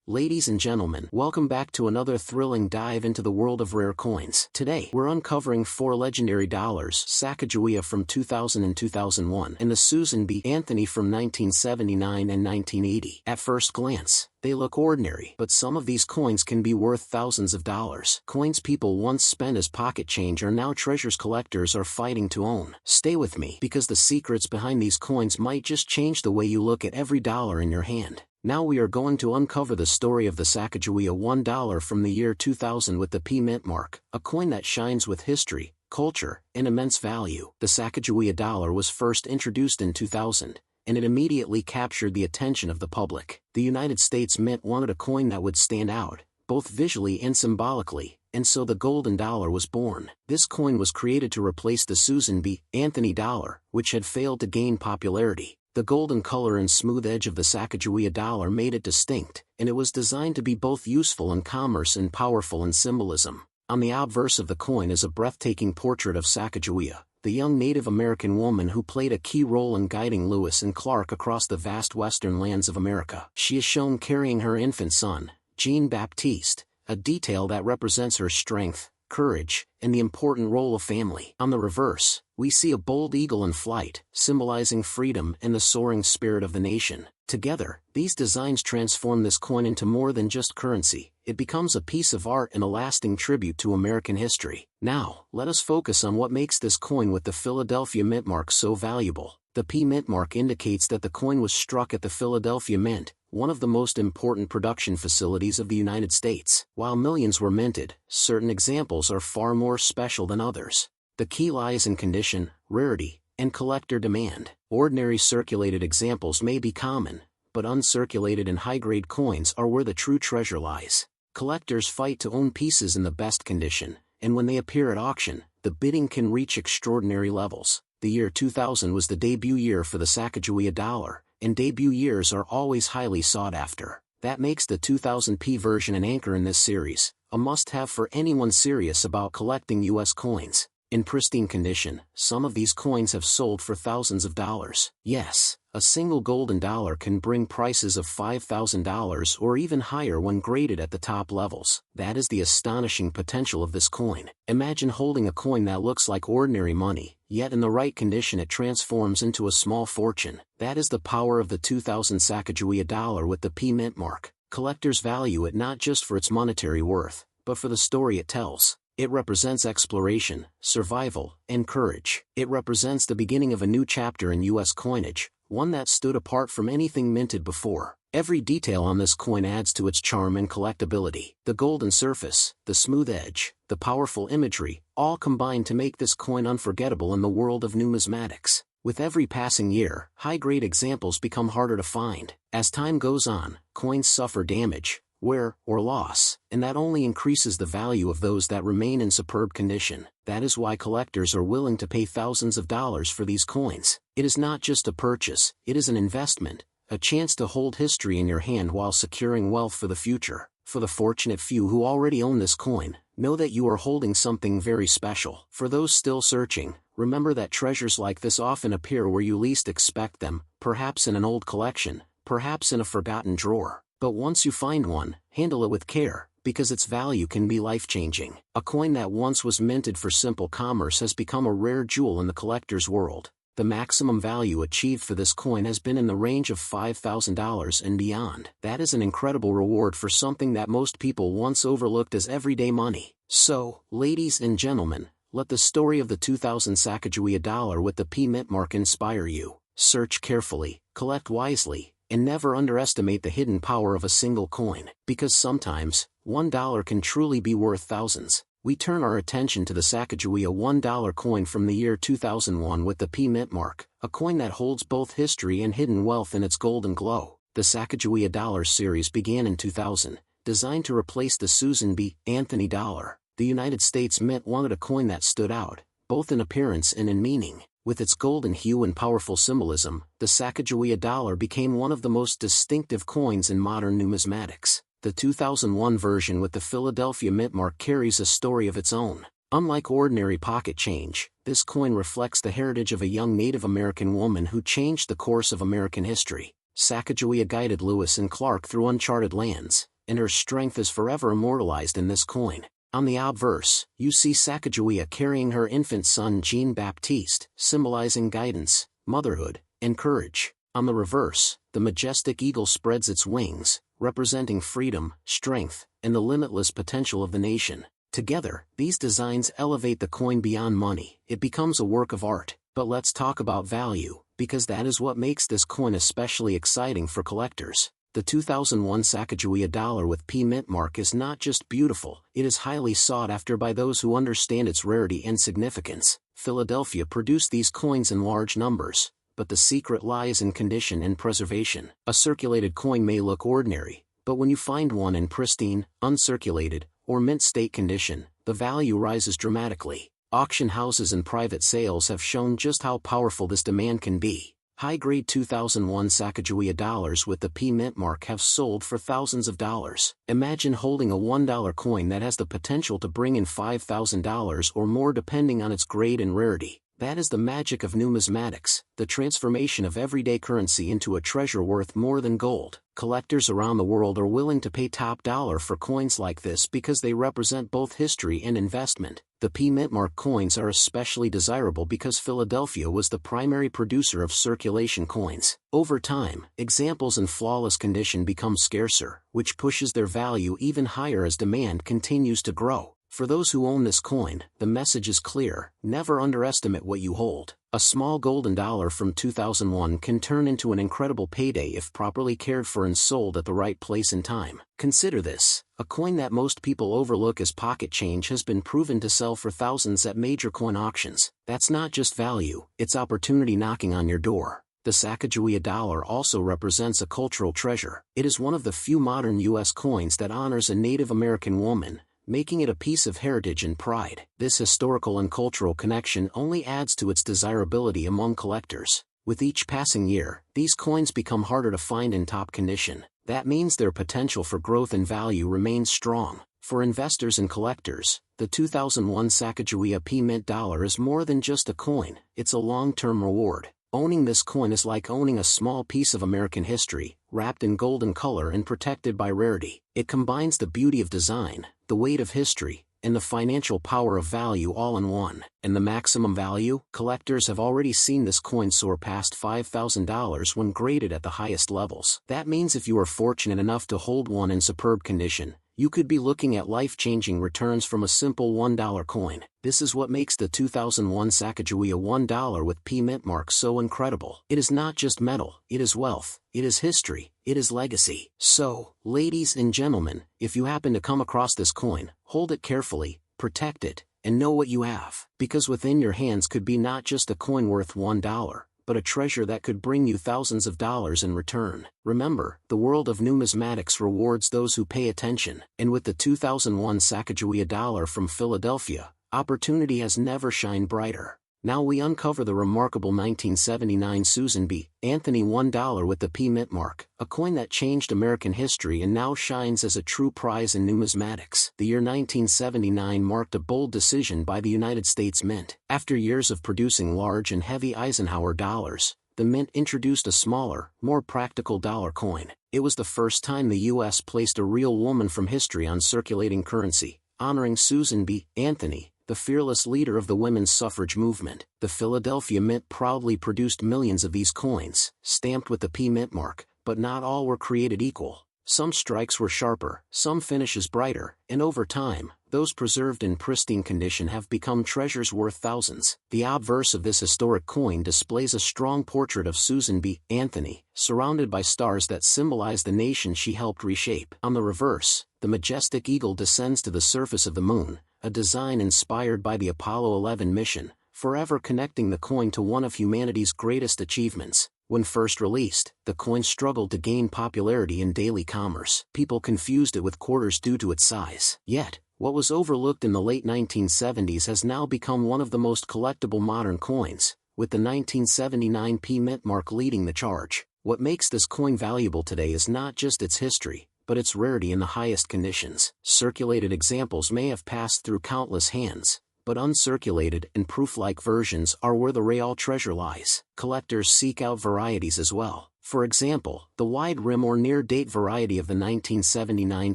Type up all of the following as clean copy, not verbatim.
Ladies and gentlemen, welcome back to another thrilling dive into the world of rare coins. Today, we're uncovering 4 legendary dollars, Sacagawea from 2000 and 2001, and the Susan B. Anthony from 1979 and 1980. At first glance, they look ordinary, but some of these coins can be worth thousands of dollars. Coins people once spent as pocket change are now treasures collectors are fighting to own. Stay with me, because the secrets behind these coins might just change the way you look at every dollar in your hand. Now we are going to uncover the story of the Sacagawea $1 from the year 2000 with the P Mintmark, a coin that shines with history, culture, and immense value. The Sacagawea dollar was first introduced in 2000, and it immediately captured the attention of the public. The United States Mint wanted a coin that would stand out, both visually and symbolically, and so the golden dollar was born. This coin was created to replace the Susan B. Anthony dollar, which had failed to gain popularity. The golden color and smooth edge of the Sacagawea dollar made it distinct, and it was designed to be both useful in commerce and powerful in symbolism. On the obverse of the coin is a breathtaking portrait of Sacagawea, the young Native American woman who played a key role in guiding Lewis and Clark across the vast western lands of America. She is shown carrying her infant son, Jean-Baptiste, a detail that represents her strength, courage, and the important role of family. On the reverse, we see a bold eagle in flight, symbolizing freedom and the soaring spirit of the nation. Together, these designs transform this coin into more than just currency. It becomes a piece of art and a lasting tribute to American history. Now, let us focus on what makes this coin with the Philadelphia Mintmark so valuable. The P Mintmark indicates that the coin was struck at the Philadelphia Mint, one of the most important production facilities of the United States. While millions were minted, certain examples are far more special than others. The key lies in condition, rarity, and collector demand. Ordinary circulated examples may be common, but uncirculated and high-grade coins are where the true treasure lies. Collectors fight to own pieces in the best condition, and when they appear at auction, the bidding can reach extraordinary levels. The year 2000 was the debut year for the Sacagawea dollar, and debut years are always highly sought after. That makes the 2000 P version an anchor in this series, a must-have for anyone serious about collecting US coins. In pristine condition, some of these coins have sold for thousands of dollars. Yes, a single golden dollar can bring prices of $5,000 or even higher when graded at the top levels. That is the astonishing potential of this coin. Imagine holding a coin that looks like ordinary money, yet in the right condition it transforms into a small fortune. That is the power of the 2000 Sacagawea dollar with the P Mintmark. Collectors value it not just for its monetary worth, but for the story it tells. It represents exploration, survival, and courage. It represents the beginning of a new chapter in U.S. coinage, one that stood apart from anything minted before. Every detail on this coin adds to its charm and collectability. The golden surface, the smooth edge, the powerful imagery, all combine to make this coin unforgettable in the world of numismatics. With every passing year, high-grade examples become harder to find. As time goes on, coins suffer damage, wear, or loss, and that only increases the value of those that remain in superb condition. That is why collectors are willing to pay thousands of dollars for these coins. It is not just a purchase, it is an investment, a chance to hold history in your hand while securing wealth for the future. For the fortunate few who already own this coin, know that you are holding something very special. For those still searching, remember that treasures like this often appear where you least expect them, perhaps in an old collection, perhaps in a forgotten drawer. But once you find one, handle it with care, because its value can be life-changing. A coin that once was minted for simple commerce has become a rare jewel in the collector's world. The maximum value achieved for this coin has been in the range of $5,000 and beyond. That is an incredible reward for something that most people once overlooked as everyday money. So, ladies and gentlemen, let the story of the 2000 Sacagawea dollar with the P Mintmark inspire you. Search carefully, collect wisely, and never underestimate the hidden power of a single coin, because sometimes, $1 can truly be worth thousands. We turn our attention to the Sacagawea $1 coin from the year 2001 with the P Mintmark, a coin that holds both history and hidden wealth in its golden glow. The Sacagawea dollar series began in 2000, designed to replace the Susan B. Anthony dollar. The United States Mint wanted a coin that stood out, both in appearance and in meaning. With its golden hue and powerful symbolism, the Sacagawea dollar became one of the most distinctive coins in modern numismatics. The 2001 version with the Philadelphia Mintmark carries a story of its own. Unlike ordinary pocket change, this coin reflects the heritage of a young Native American woman who changed the course of American history. Sacagawea guided Lewis and Clark through uncharted lands, and her strength is forever immortalized in this coin. On the obverse, you see Sacagawea carrying her infant son Jean-Baptiste, symbolizing guidance, motherhood, and courage. On the reverse, the majestic eagle spreads its wings, representing freedom, strength, and the limitless potential of the nation. Together, these designs elevate the coin beyond money. It becomes a work of art. But let's talk about value, because that is what makes this coin especially exciting for collectors. The 2001 Sacagawea dollar with P Mintmark is not just beautiful, it is highly sought after by those who understand its rarity and significance. Philadelphia produced these coins in large numbers, but the secret lies in condition and preservation. A circulated coin may look ordinary, but when you find one in pristine, uncirculated, or mint state condition, the value rises dramatically. Auction houses and private sales have shown just how powerful this demand can be. High-grade 2001 Sacagawea dollars with the P Mintmark have sold for thousands of dollars. Imagine holding a $1 coin that has the potential to bring in $5,000 or more depending on its grade and rarity. That is the magic of numismatics, the transformation of everyday currency into a treasure worth more than gold. Collectors around the world are willing to pay top dollar for coins like this because they represent both history and investment. The P Mintmark coins are especially desirable because Philadelphia was the primary producer of circulation coins. Over time, examples in flawless condition become scarcer, which pushes their value even higher as demand continues to grow. For those who own this coin, the message is clear: never underestimate what you hold. A small golden dollar from 2001 can turn into an incredible payday if properly cared for and sold at the right place and time. Consider this: a coin that most people overlook as pocket change has been proven to sell for thousands at major coin auctions. That's not just value, it's opportunity knocking on your door. The Sacagawea dollar also represents a cultural treasure. It is one of the few modern U.S. coins that honors a Native American woman, making it a piece of heritage and pride. This historical and cultural connection only adds to its desirability among collectors. With each passing year, these coins become harder to find in top condition. That means their potential for growth and value remains strong. For investors and collectors, the 2001 Sacagawea P Mint dollar is more than just a coin, it's a long-term reward. Owning this coin is like owning a small piece of American history, wrapped in golden color and protected by rarity. It combines the beauty of design, the weight of history, and the financial power of value all in one. And the maximum value? Collectors have already seen this coin soar past $5,000 when graded at the highest levels. That means if you are fortunate enough to hold one in superb condition, you could be looking at life-changing returns from a simple $1 coin. This is what makes the 2001 Sacagawea $1 with P Mintmark so incredible. It is not just metal, it is wealth, it is history, it is legacy. So, ladies and gentlemen, if you happen to come across this coin, hold it carefully, protect it, and know what you have. Because within your hands could be not just a coin worth $1, but a treasure that could bring you thousands of dollars in return. Remember, the world of numismatics rewards those who pay attention. And with the 2001 Sacagawea dollar from Philadelphia, opportunity has never shined brighter. Now we uncover the remarkable 1979 Susan B. Anthony $1 with the P Mintmark, a coin that changed American history and now shines as a true prize in numismatics. The year 1979 marked a bold decision by the United States Mint. After years of producing large and heavy Eisenhower dollars, the Mint introduced a smaller, more practical dollar coin. It was the first time the U.S. placed a real woman from history on circulating currency, honoring Susan B. Anthony, the fearless leader of the women's suffrage movement. The Philadelphia Mint proudly produced millions of these coins, stamped with the P Mintmark, but not all were created equal. Some strikes were sharper, some finishes brighter, and over time, those preserved in pristine condition have become treasures worth thousands. The obverse of this historic coin displays a strong portrait of Susan B. Anthony, surrounded by stars that symbolize the nation she helped reshape. On the reverse, the majestic eagle descends to the surface of the moon, a design inspired by the Apollo 11 mission, forever connecting the coin to one of humanity's greatest achievements. When first released, the coin struggled to gain popularity in daily commerce. People confused it with quarters due to its size. Yet, what was overlooked in the late 1970s has now become one of the most collectible modern coins, with the 1979 P Mintmark leading the charge. What makes this coin valuable today is not just its history, but its rarity in the highest conditions. Circulated examples may have passed through countless hands, but uncirculated and proof-like versions are where the real treasure lies. Collectors seek out varieties as well. For example, the wide rim or near-date variety of the 1979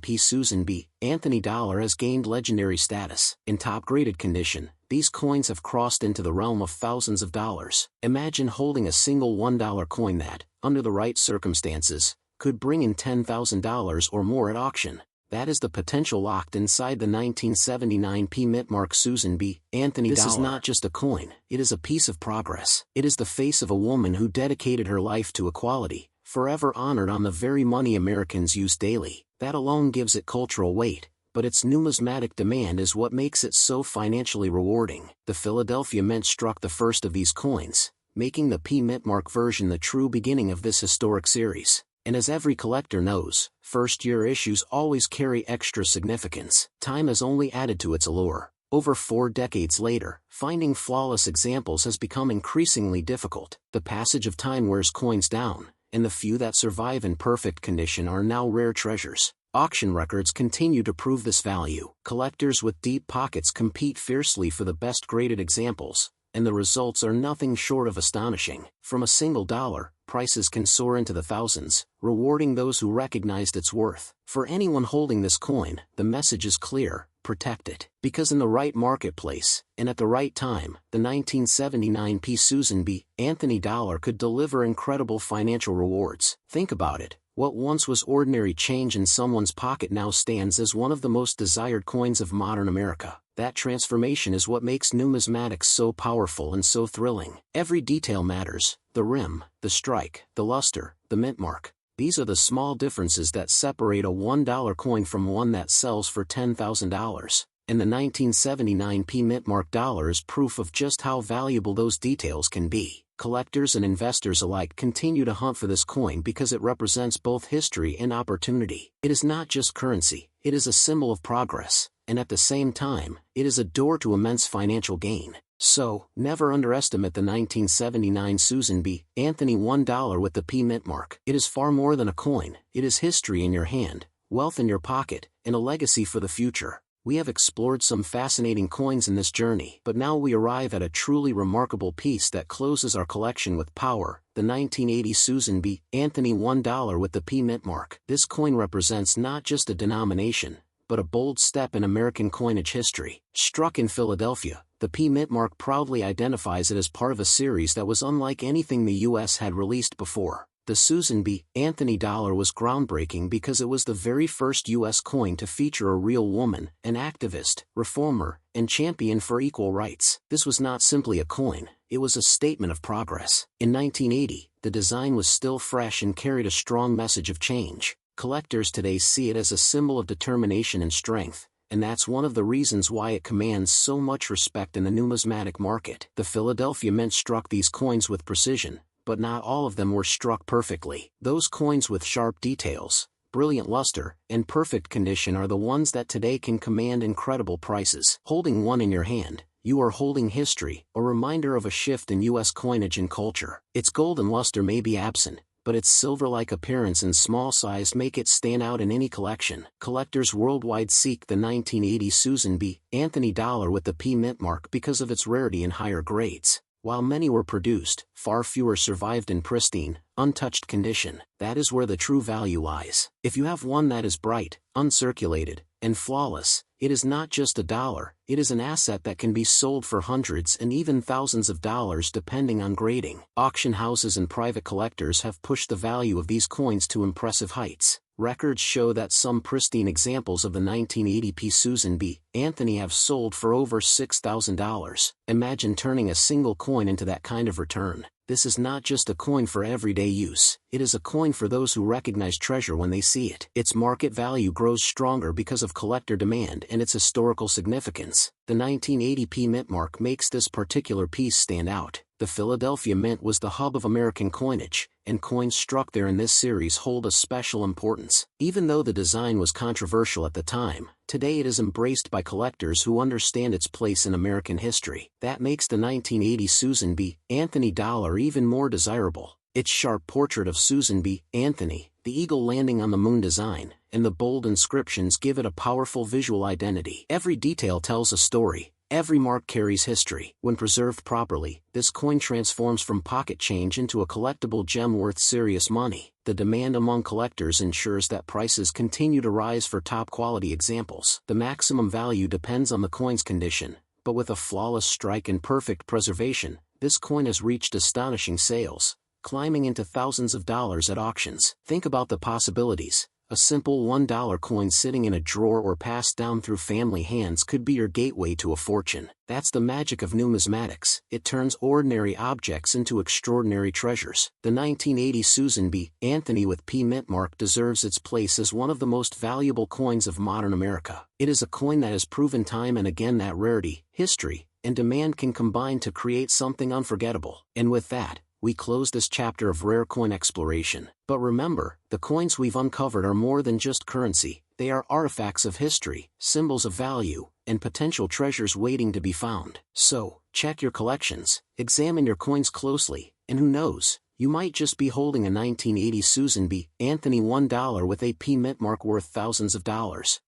P. Susan B. Anthony dollar has gained legendary status. In top-graded condition, these coins have crossed into the realm of thousands of dollars. Imagine holding a single $1 coin that, under the right circumstances, could bring in $10,000 or more at auction. That is the potential locked inside the 1979 P Mintmark Susan B. Anthony dollar. This is not just a coin, it is a piece of progress. It is the face of a woman who dedicated her life to equality, forever honored on the very money Americans use daily. That alone gives it cultural weight, but its numismatic demand is what makes it so financially rewarding. The Philadelphia Mint struck the first of these coins, making the P Mintmark version the true beginning of this historic series. And as every collector knows, first-year issues always carry extra significance. Time has only added to its allure. Over 4 decades later, finding flawless examples has become increasingly difficult. The passage of time wears coins down, and the few that survive in perfect condition are now rare treasures. Auction records continue to prove this value. Collectors with deep pockets compete fiercely for the best-graded examples, and the results are nothing short of astonishing. From a single dollar, prices can soar into the thousands, rewarding those who recognized its worth. For anyone holding this coin, the message is clear: protect it. Because in the right marketplace, and at the right time, the 1979 P. Susan B. Anthony dollar could deliver incredible financial rewards. Think about it. What once was ordinary change in someone's pocket now stands as one of the most desired coins of modern America. That transformation is what makes numismatics so powerful and so thrilling. Every detail matters: the rim, the strike, the luster, the mint mark. These are the small differences that separate a $1 coin from one that sells for $10,000. And the 1979 P Mintmark dollar is proof of just how valuable those details can be. Collectors and investors alike continue to hunt for this coin because it represents both history and opportunity. It is not just currency, it is a symbol of progress, and at the same time, it is a door to immense financial gain. So, never underestimate the 1979 Susan B. Anthony $1 with the P Mintmark. It is far more than a coin, it is history in your hand, wealth in your pocket, and a legacy for the future. We have explored some fascinating coins in this journey, but now we arrive at a truly remarkable piece that closes our collection with power: the 1980 Susan B. Anthony $1 with the P Mintmark. This coin represents not just a denomination, but a bold step in American coinage history. Struck in Philadelphia, the P Mintmark proudly identifies it as part of a series that was unlike anything the U.S. had released before. The Susan B. Anthony dollar was groundbreaking because it was the very first U.S. coin to feature a real woman, an activist, reformer, and champion for equal rights. This was not simply a coin, it was a statement of progress. In 1980, the design was still fresh and carried a strong message of change. Collectors today see it as a symbol of determination and strength, and that's one of the reasons why it commands so much respect in the numismatic market. The Philadelphia Mint struck these coins with precision, but not all of them were struck perfectly. Those coins with sharp details, brilliant luster, and perfect condition are the ones that today can command incredible prices. Holding one in your hand, you are holding history, a reminder of a shift in U.S. coinage and culture. Its golden luster may be absent, but its silver-like appearance and small size make it stand out in any collection. Collectors worldwide seek the 1980 Susan B. Anthony dollar with the P Mintmark because of its rarity and higher grades. While many were produced, far fewer survived in pristine, untouched condition. That is where the true value lies. If you have one that is bright, uncirculated, and flawless, it is not just a dollar, it is an asset that can be sold for hundreds and even thousands of dollars depending on grading. Auction houses and private collectors have pushed the value of these coins to impressive heights. Records show that some pristine examples of the 1980 P Susan B. Anthony have sold for over $6,000. Imagine turning a single coin into that kind of return. This is not just a coin for everyday use, it is a coin for those who recognize treasure when they see it. Its market value grows stronger because of collector demand and its historical significance. The 1980 P Mintmark makes this particular piece stand out. The Philadelphia Mint was the hub of American coinage, and coins struck there in this series hold a special importance. Even though the design was controversial at the time, today it is embraced by collectors who understand its place in American history. That makes the 1980 Susan B. Anthony dollar even more desirable. Its sharp portrait of Susan B. Anthony, the eagle landing on the moon design, and the bold inscriptions give it a powerful visual identity. Every detail tells a story, Every mark carries history. When preserved properly, this coin transforms from pocket change into a collectible gem worth serious money. The demand among collectors ensures that prices continue to rise for top-quality examples. The maximum value depends on the coin's condition, but with a flawless strike and perfect preservation, this coin has reached astonishing sales, climbing into thousands of dollars at auctions. Think about the possibilities. A simple $1 coin sitting in a drawer or passed down through family hands could be your gateway to a fortune. That's the magic of numismatics. It turns ordinary objects into extraordinary treasures. The 1980 Susan B. Anthony with P Mintmark deserves its place as one of the most valuable coins of modern America. It is a coin that has proven time and again that rarity, history, and demand can combine to create something unforgettable. And with that, we close this chapter of rare coin exploration. But remember, the coins we've uncovered are more than just currency. They are artifacts of history, symbols of value, and potential treasures waiting to be found. So, check your collections, examine your coins closely, and who knows, you might just be holding a 1980 Susan B. Anthony $1 with a P Mintmark worth thousands of dollars.